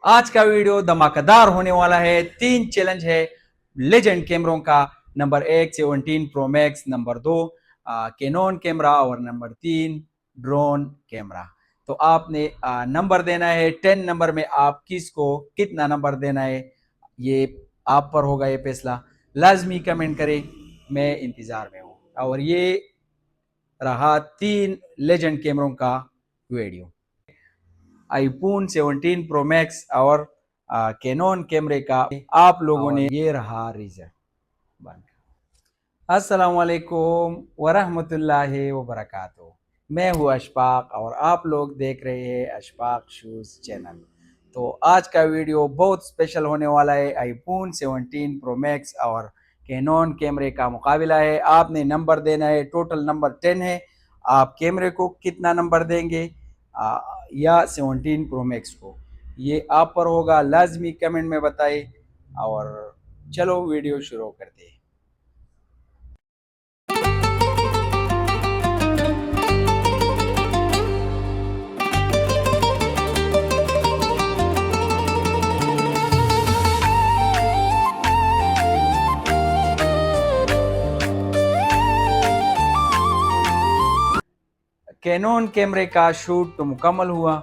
आज का वीडियो धमाकेदार होने वाला है। 3 चैलेंज है लेजेंड कैमरों का। Number 1 17 pro max, number 2 cannon camera और नंबर 3 ड्रोन कैमरा। तो आपने नंबर देना है 10 नंबर में। आप किसको कितना नंबर देना है ये आप पर होगा ये फैसला। लाजमी कमेंट करें, मैं इंतजार में हूँ। और ये रहा 3 लेजेंड कैमरों का वीडियो। आईफोन 17 प्रो मैक्स और कैनन कैमरे का आप लोगों ने ये रहा रिजल्ट बन। अस्सलाम वालेकुम वरहमतुल्लाहि वबरकातुहू। मैं हूँ अशफाक और आप लोग देख रहे हैं अशफाक शूज़ चैनल। तो आज का वीडियो बहुत स्पेशल होने वाला है। आईफोन 17 प्रो मैक्स और कैनन कैमरे का मुकाबला है। आपने नंबर देना है, टोटल नंबर 10 है। आप कैमरे को कितना नंबर देंगे या 17 प्रो मैक्स को, ये आप पर होगा। लाजमी कमेंट में बताइए। और चलो वीडियो शुरू करते हैं। कैनन कैमरे का शूट तो मुकम्मल हुआ।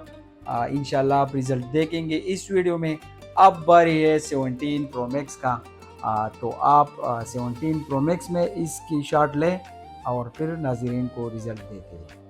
इंशाल्लाह आप रिजल्ट देखेंगे इस वीडियो में। अब बारी है 17 प्रो मैक्स का। तो आप 17 प्रो मैक्स में इसकी शॉट लें और फिर नाज़रीन को रिजल्ट देते हैं।